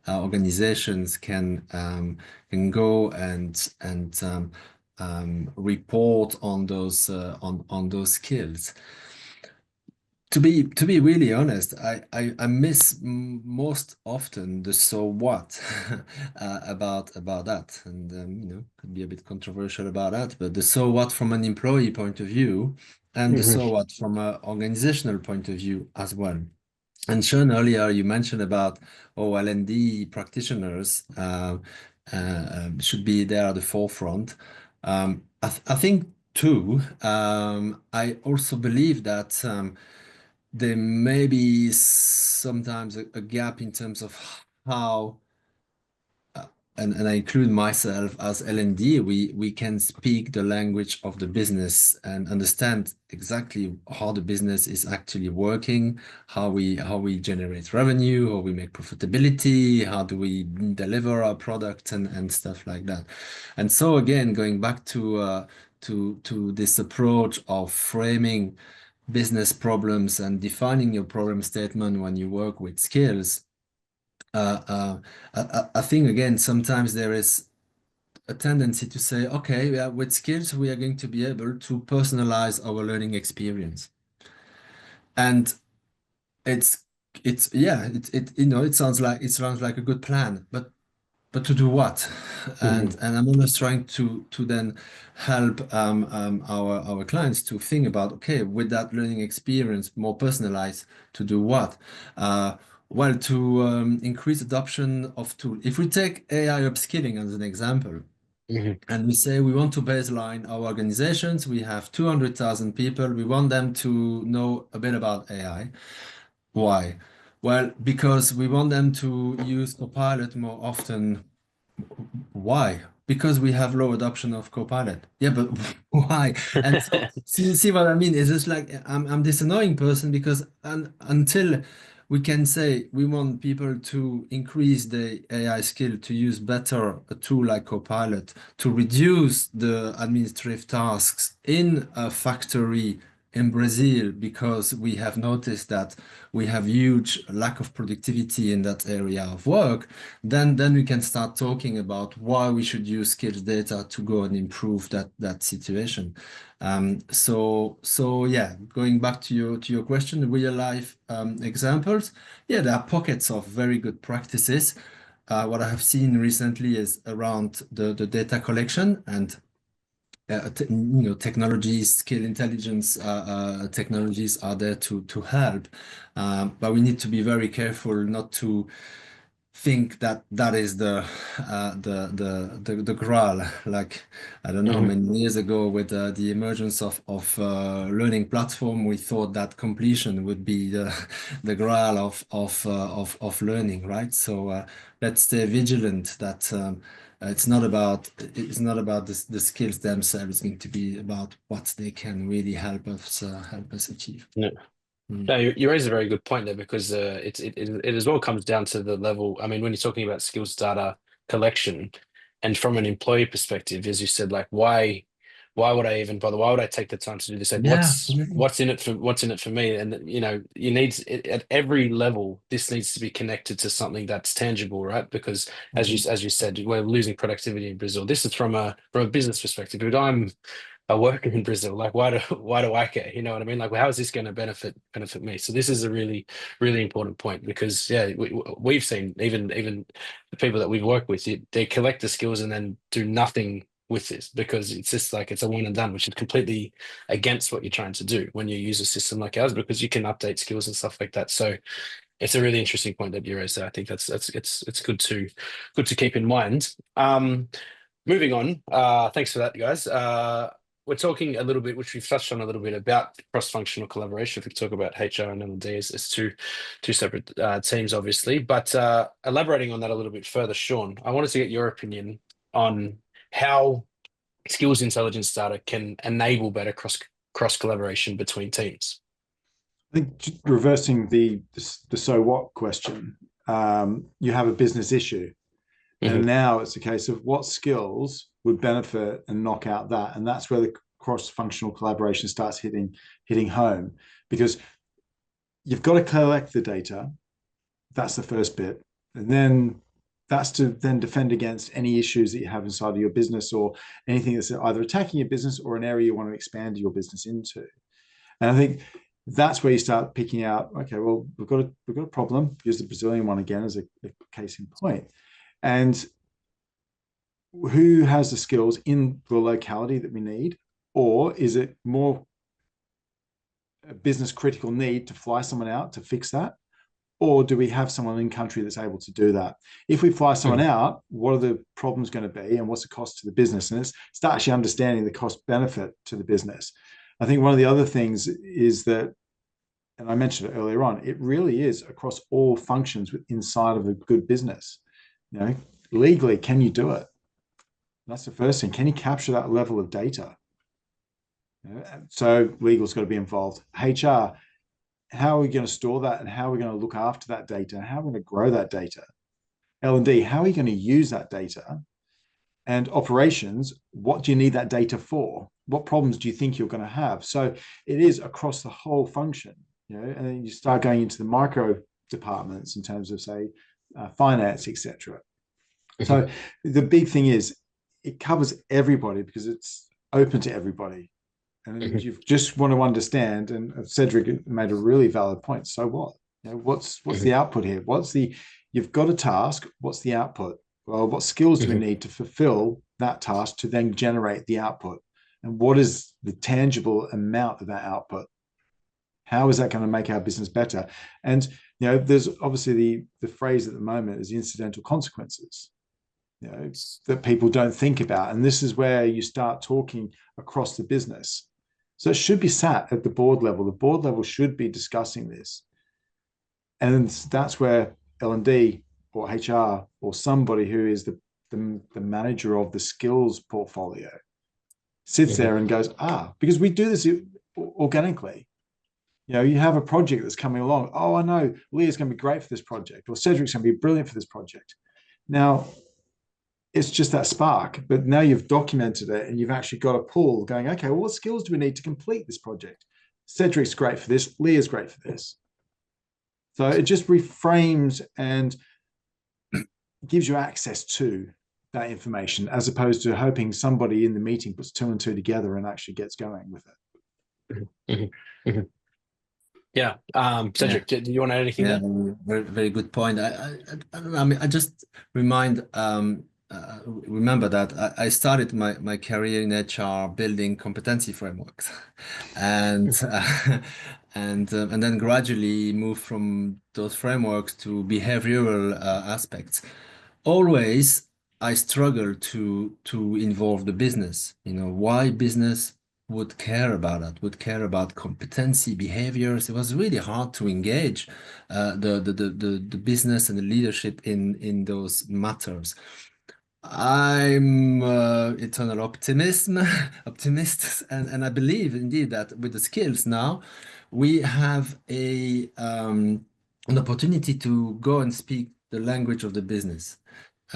[SPEAKER 3] organizations can go and report on those skills. To be really honest, I miss most often the so what about that, and could be a bit controversial about that, but the so what from an employee point of view and the so what from an organizational point of view as well. And Sean, earlier you mentioned about L&D practitioners should be there at the forefront. I think too. I also believe that there may be sometimes a gap in terms of how, and I include myself as L&D, we can speak the language of the business and understand exactly how the business is actually working, how we generate revenue, how we make profitability, how do we deliver our product and stuff like that. And so again, going back to this approach of framing business problems and defining your problem statement when you work with skills, I think again, sometimes there is a tendency to say, okay, with skills, we are going to be able to personalize our learning experience. And it's it sounds like a good plan, but to do what? And I'm always trying to then help our clients to think about, okay, with that learning experience, more personalized, to do what? Well, to increase adoption of tool. If we take AI upskilling as an example, and we say we want to baseline our organizations, we have 200,000 people, we want them to know a bit about AI. Why? Well, because we want them to use Copilot more often. Why? Because we have low adoption of Copilot. Yeah, but why? And so, see what I mean? It's just like I'm this annoying person because until we can say we want people to increase the AI skill, to use better a tool like Copilot, to reduce the administrative tasks in a factory in Brazil, because we have noticed that we have huge lack of productivity in that area of work. Then we can start talking about why we should use skills data to go and improve that situation. So yeah, going back to your question, real life examples, yeah, there are pockets of very good practices. What I have seen recently is around the data collection and technologies, skill intelligence technologies are there to help, but we need to be very careful not to think that that is the graal. Like, I don't know,
[SPEAKER 1] Mhm.
[SPEAKER 3] many years ago with the emergence of learning platform, we thought that completion would be the graal of learning, right? So let's stay vigilant that it's not about the skills themselves. It's going to be about what they can really help us achieve.
[SPEAKER 1] Yeah.
[SPEAKER 3] Mm.
[SPEAKER 1] No, you raise a very good point there because it as well comes down to the level. I mean, when you're talking about skills data collection, and from an employee perspective, as you said, like why would I even bother? Why would I take the time to do this? Like,
[SPEAKER 3] Yeah,
[SPEAKER 1] what's in it for me? And you need at every level, this needs to be connected to something that's tangible, right? Because as you said, we're losing productivity in Brazil. This is from a business perspective. But I'm a worker in Brazil. Like, why do I care? You know what I mean? Like, well, how is this going to benefit me? So this is a really, really important point because yeah, we've seen even the people that we've worked with, they collect the skills and then do nothing with this because it's just like it's a one and done, which is completely against what you're trying to do when you use a system like ours because you can update skills and stuff like that. So it's a really interesting point that you raised there. I think that's it's good to keep in mind. Moving on, thanks for that, guys. We're talking a little bit, which we've touched on a little bit about cross-functional collaboration. If we talk about HR and L&D as two separate teams, obviously, but elaborating on that a little bit further, Sean, I wanted to get your opinion on how skills intelligence data can enable better cross collaboration between teams.
[SPEAKER 4] I think reversing the so what question, you have a business issue. And now it's a case of what skills would benefit and knock out that. And that's where the cross-functional collaboration starts hitting home, because you've got to collect the data. That's the first bit. And then that's to then defend against any issues that you have inside of your business or anything that's either attacking your business or an area you want to expand your business into. And I think that's where you start picking out, okay, well, we've got a problem. Use the Brazilian one again as a case in point. And who has the skills in the locality that we need, or is it more a business critical need to fly someone out to fix that? Or do we have someone in country that's able to do that? If we fly someone out, what are the problems going to be and what's the cost to the business? And it's start actually understanding the cost benefit to the business. I think one of the other things is that, and I mentioned it earlier on, it really is across all functions inside of a good business. Legally, can you do it? That's the first thing. Can you capture that level of data? So legal's got to be involved. HR, how are we going to store that and how are we going to look after that data? How are we going to grow that data? L&D, how are you going to use that data? And operations, what do you need that data for? What problems do you think you're going to have? So it is across the whole function, and then you start going into the micro departments in terms of, say, finance, etc. So the big thing is it covers everybody because it's open to everybody. And you just want to understand, and Cedric made a really valid point. So what? What's the output here? You've got a task, what's the output? Well, what skills do we need to fulfill that task to then generate the output? And what is the tangible amount of that output? How is that going to make our business better? And there's obviously the phrase at the moment is incidental consequences. That people don't think about. And this is where you start talking across the business. So it should be sat at the board level. The board level should be discussing this. And that's where L&D or HR or somebody who is the manager of the skills portfolio sits there and goes, because we do this organically. You know, you have a project that's coming along. Oh, I know Leah's going to be great for this project, or Cedric's going to be brilliant for this project. Now, it's just that spark, but now you've documented it and you've actually got a pool going, okay, well, what skills do we need to complete this project? Cedric's great for this, Leah's great for this. So it just reframes and gives you access to that information, as opposed to hoping somebody in the meeting puts 2 and 2 together and actually gets going with it.
[SPEAKER 1] Mm-hmm. Mm-hmm. Yeah. Cedric, do you want to add anything
[SPEAKER 3] Yeah,
[SPEAKER 1] there?
[SPEAKER 3] very, very good point. I mean, I just remember that I started my career in HR building competency frameworks, and and then gradually moved from those frameworks to behavioral aspects. Always, I struggle to involve the business. You know, why business would care about that, would care about competency, behaviors. It was really hard to engage the business and the leadership in those matters. I'm eternal optimist, and I believe indeed that with the skills now, we have an opportunity to go and speak the language of the business.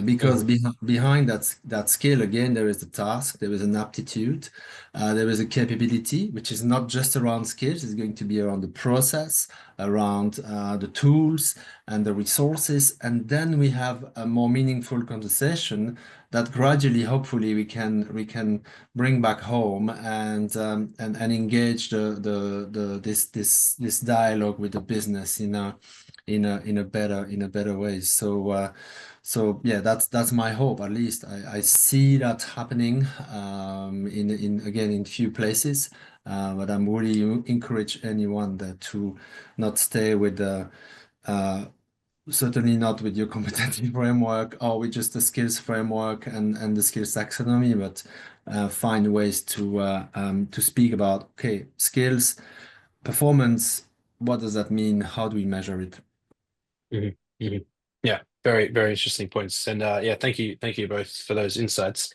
[SPEAKER 3] Because behind that skill, again, there is a task, there is an aptitude, there is a capability, which is not just around skills, it's going to be around the process, around the tools and the resources. And then we have a more meaningful conversation that gradually, hopefully, we can bring back home and engage this dialogue with the business in a better way. So yeah, that's my hope. At least I see that happening in few places. But I'm really encourage anyone that to not stay with the certainly not with your competency framework or with just the skills framework and the skills taxonomy, but find ways to speak about, okay, skills, performance, what does that mean? How do we measure it?
[SPEAKER 1] Mm-hmm. Mm-hmm. Yeah, very, very interesting points. And yeah, thank you both for those insights.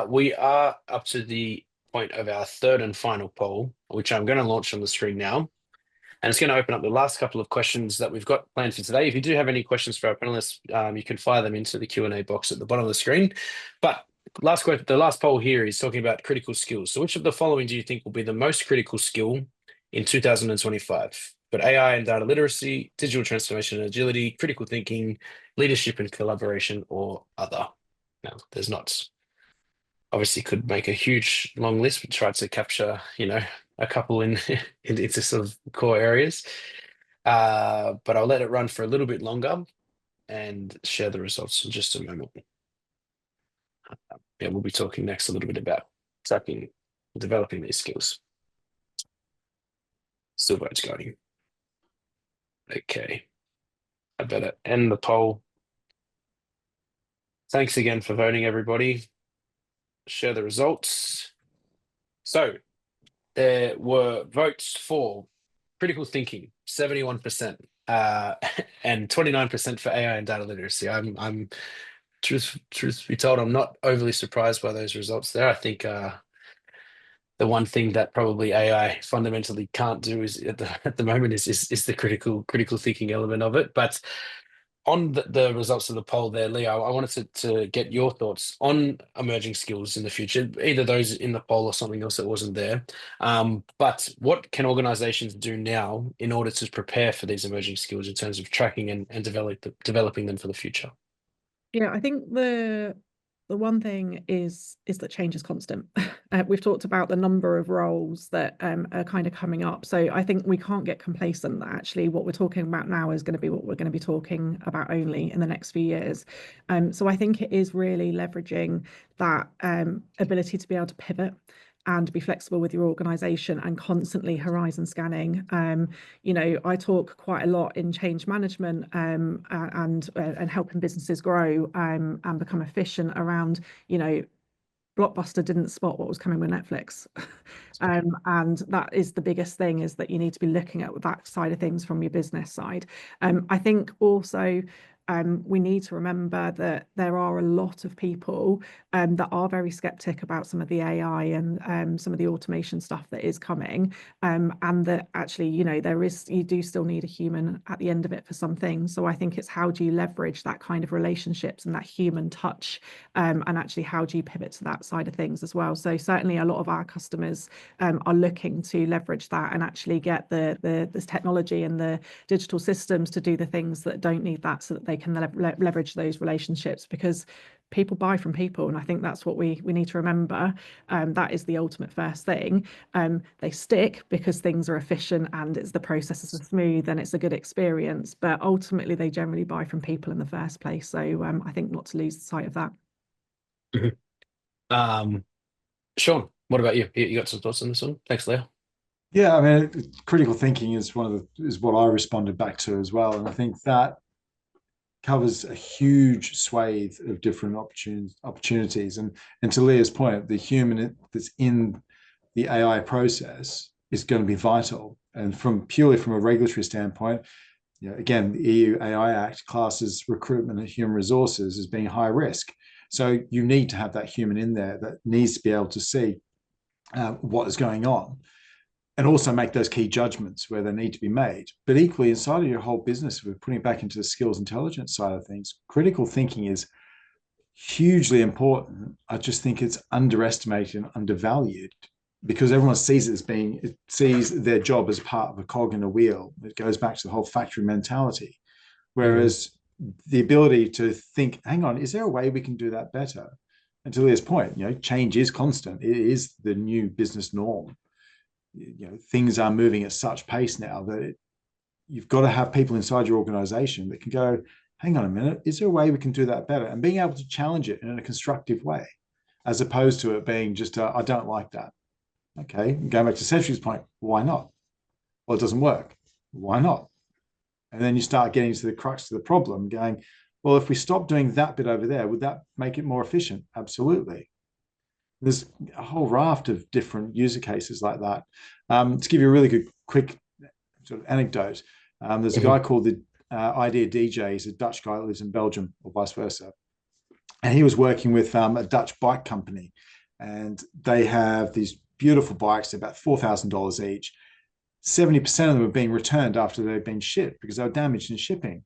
[SPEAKER 1] We are up to the point of our third and final poll, which I'm going to launch on the screen now. And it's going to open up the last couple of questions that we've got planned for today. If you do have any questions for our panelists, you can fire them into the Q&A box at the bottom of the screen. But the last poll here is talking about critical skills. So which of the following do you think will be the most critical skill in 2025? But AI and data literacy, digital transformation and agility, critical thinking, leadership and collaboration, or other. Now, there's not, obviously could make a huge long list, but try to capture, a couple into sort of core areas. But I'll let it run for a little bit longer and share the results in just a moment. Yeah, we'll be talking next a little bit about developing these skills. Still votes going. Okay. I better end the poll. Thanks again for voting, everybody. Share the results. So there were votes for critical thinking, 71%, and 29% for AI and data literacy. I'm truth be told, I'm not overly surprised by those results there. I think the one thing that probably AI fundamentally can't do is at the moment is the critical thinking element of it. But on the results of the poll there, Leo, I wanted to get your thoughts on emerging skills in the future, either those in the poll or something else that wasn't there. But what can organizations do now in order to prepare for these emerging skills in terms of tracking and developing them for the future?
[SPEAKER 2] Yeah, I think the one thing is that change is constant. We've talked about the number of roles that are kind of coming up. So I think we can't get complacent that actually what we're talking about now is going to be what we're going to be talking about only in the next few years. So I think it is really leveraging that ability to be able to pivot and be flexible with your organization and constantly horizon scanning. I talk quite a lot in change management and helping businesses grow and become efficient around, Blockbuster didn't spot what was coming with Netflix. And that is the biggest thing, is that you need to be looking at that side of things from your business side. I think also we need to remember that there are a lot of people that are very skeptic about some of the AI and some of the automation stuff that is coming, and that actually, you know, you do still need a human at the end of it for some things. So I think it's how do you leverage that kind of relationships and that human touch, and actually how do you pivot to that side of things as well. So certainly a lot of our customers are looking to leverage that and actually get the technology and the digital systems to do the things that don't need that, so that they can leverage those relationships, because people buy from people, and I think that's what we need to remember. That is the ultimate first thing. They stick because things are efficient and the processes are smooth and it's a good experience, but ultimately they generally buy from people in the first place. So I think not to lose sight of that.
[SPEAKER 1] Sean, what about you? You got some thoughts on this one? Thanks, Leo.
[SPEAKER 4] Yeah, I mean, critical thinking is what I responded back to as well, and I think that covers a huge swathe of different opportunities. And to Leah's point, the human that's in the AI process is going to be vital. And purely from a regulatory standpoint, you know, again, the EU AI Act classes recruitment of human resources as being high risk. So you need to have that human in there that needs to be able to see what is going on, and also make those key judgments where they need to be made. But equally, inside of your whole business, we're putting it back into the skills intelligence side of things. Critical thinking is hugely important. I just think it's underestimated and undervalued, because everyone sees sees their job as part of a cog in a wheel. It goes back to the whole factory mentality. Whereas the ability to think, hang on, is there a way we can do that better? And to Leah's point, you know, change is constant. It is the new business norm. You know, things are moving at such pace now that you've got to have people inside your organization that can go, hang on a minute, is there a way we can do that better? And being able to challenge it in a constructive way, as opposed to it being just, I don't like that. Okay, going back to Cedric's point, why not? Well, it doesn't work. Why not? And then you start getting to the crux of the problem, going, well, if we stop doing that bit over there, would that make it more efficient? Absolutely. There's a whole raft of different user cases like that. To give you a really good, quick sort of anecdote, there's a guy called the Idea DJ. He's a Dutch guy that lives in Belgium, or vice versa. And he was working with a Dutch bike company. And they have these beautiful bikes, they're about $4,000 each. 70% of them are being returned after they've been shipped because they were damaged in shipping.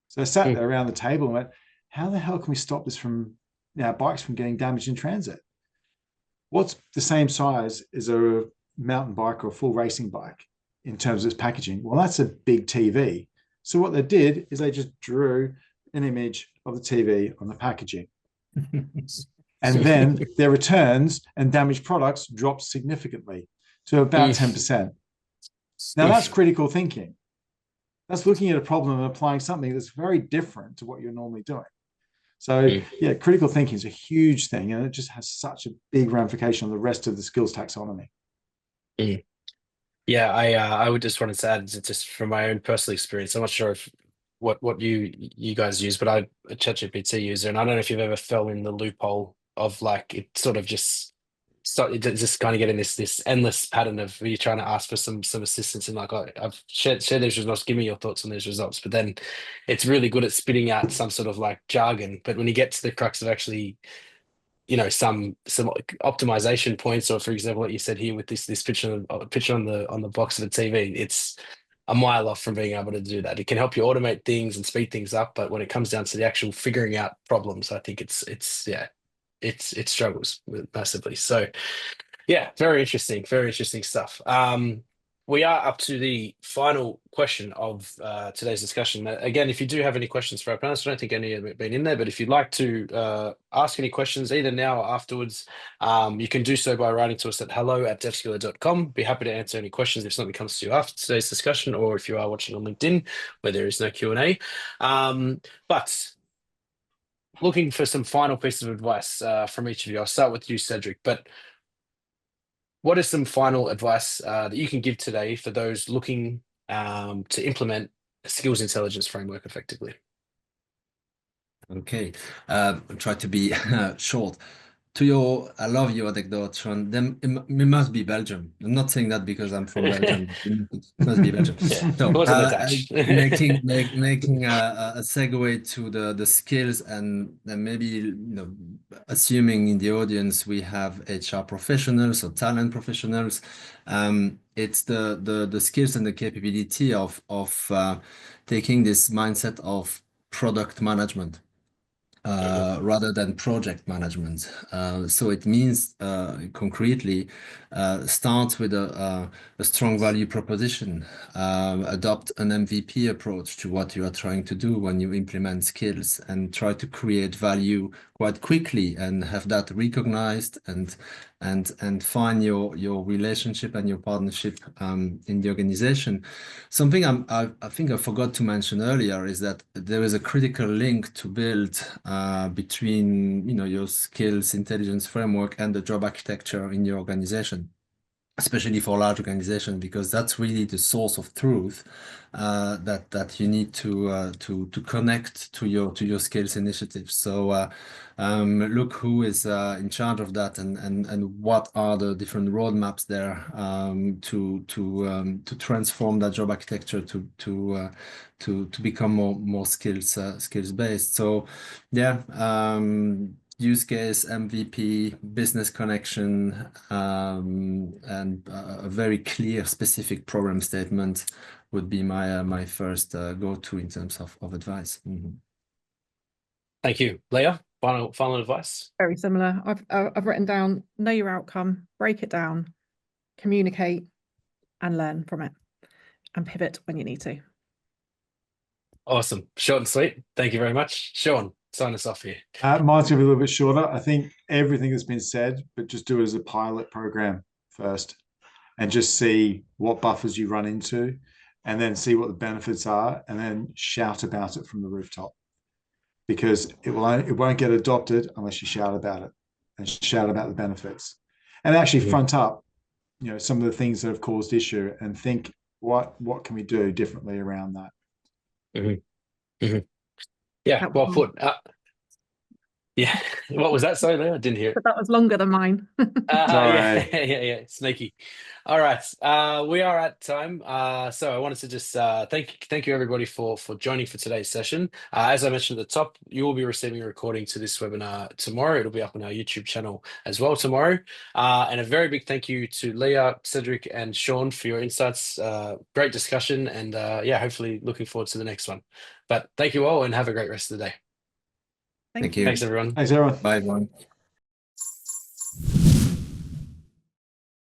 [SPEAKER 4] So I sat there around the table and went, how the hell can we stop this from, you know, bikes from getting damaged in transit? What's the same size as a mountain bike or a full racing bike in terms of its packaging? Well, that's a big TV. So what they did is they just drew an image of the TV on the packaging. And then their returns and damaged products dropped significantly to about 10%. Now that's critical thinking. That's looking at a problem and applying something that's very different to what you're normally doing. So yeah, critical thinking is a huge thing, and it just has such a big ramification on the rest of the skills taxonomy.
[SPEAKER 1] Yeah, I would just want to add, just from my own personal experience, I'm not sure if what you guys use, but I'm a ChatGPT user, and I don't know if you've ever fell in the loophole of like it sort of just kind of getting this endless pattern of you trying to ask for some assistance, and like I've shared these results, give me your thoughts on these results, but then it's really good at spitting out some sort of like jargon, but when you get to the crux of actually, you know, some optimization points, or for example what you said here with this picture on the box of the TV, it's a mile off from being able to do that. It can help you automate things and speed things up, but when it comes down to the actual figuring out problems, I think it struggles massively. So yeah, very interesting stuff. We are up to the final question of today's discussion. Again, if you do have any questions for our panelists, I don't think any have been in there, but if you'd like to ask any questions either now or afterwards, you can do so by writing to us at hello@devskiller.com. Be happy to answer any questions if something comes to you after today's discussion, or if you are watching on LinkedIn where there is no Q&A. But looking for some final pieces of advice from each of you. I'll start with you, Cedric, but what is some final advice that you can give today for those looking to implement a skills intelligence framework effectively?
[SPEAKER 3] Okay, I'll try to be short. I love your anecdote, Sean. It must be Belgium. I'm not saying that because I'm from Belgium. It must be Belgium.
[SPEAKER 1] Yeah,
[SPEAKER 3] So,
[SPEAKER 1] it wasn't Dutch.
[SPEAKER 3] making a segue to the skills, and maybe, you know, assuming in the audience we have HR professionals or talent professionals, it's the skills and the capability of taking this mindset of product management rather than project management. So it means concretely start with a strong value proposition, adopt an MVP approach to what you are trying to do when you implement skills, and try to create value quite quickly and have that recognized, and find your relationship and your partnership in the organization. Something I think I forgot to mention earlier is that there is a critical link to build between, you know, your skills intelligence framework and the job architecture in your organization, especially for large organizations, because that's really the source of truth that you need to connect to your skills initiatives. So look who is in charge of that, and what are the different roadmaps there to transform that job architecture to become more skills based. So yeah. Use case, MVP, business connection, and a very clear, specific problem statement would be my first go-to in terms of advice. Mhm.
[SPEAKER 1] Thank you. Leah, final advice?
[SPEAKER 2] Very similar. I've written down, know your outcome, break it down, communicate, and learn from it, and pivot when you need to.
[SPEAKER 1] Awesome. Short and sweet. Thank you very much. Sean, sign us off here.
[SPEAKER 4] Mine's gonna be a little bit shorter. I think everything that's been said, but just do it as a pilot program first, and just see what buffers you run into, and then see what the benefits are, and then shout about it from the rooftop, because it won't get adopted unless you shout about it and shout about the benefits, and actually front up, you know, some of the things that have caused issue, and think what can we do differently around that.
[SPEAKER 1] Yeah, well put. Yeah, what was that? Sorry, Leah, I didn't hear it.
[SPEAKER 2] But that was longer than mine.
[SPEAKER 1] Yeah, yeah, sneaky. All right, we are at time. So I wanted to just thank you everybody for joining for today's session. As I mentioned at the top, you will be receiving a recording to this webinar tomorrow. It'll be up on our YouTube channel as well tomorrow. And a very big thank you to Leah, Cedric, and Sean for your insights. Great discussion, and yeah, hopefully looking forward to the next one. But thank you all, and have a great rest of the day.
[SPEAKER 2] Thank
[SPEAKER 3] you.
[SPEAKER 1] Thanks, everyone.
[SPEAKER 4] Thanks, everyone.
[SPEAKER 3] Bye, everyone.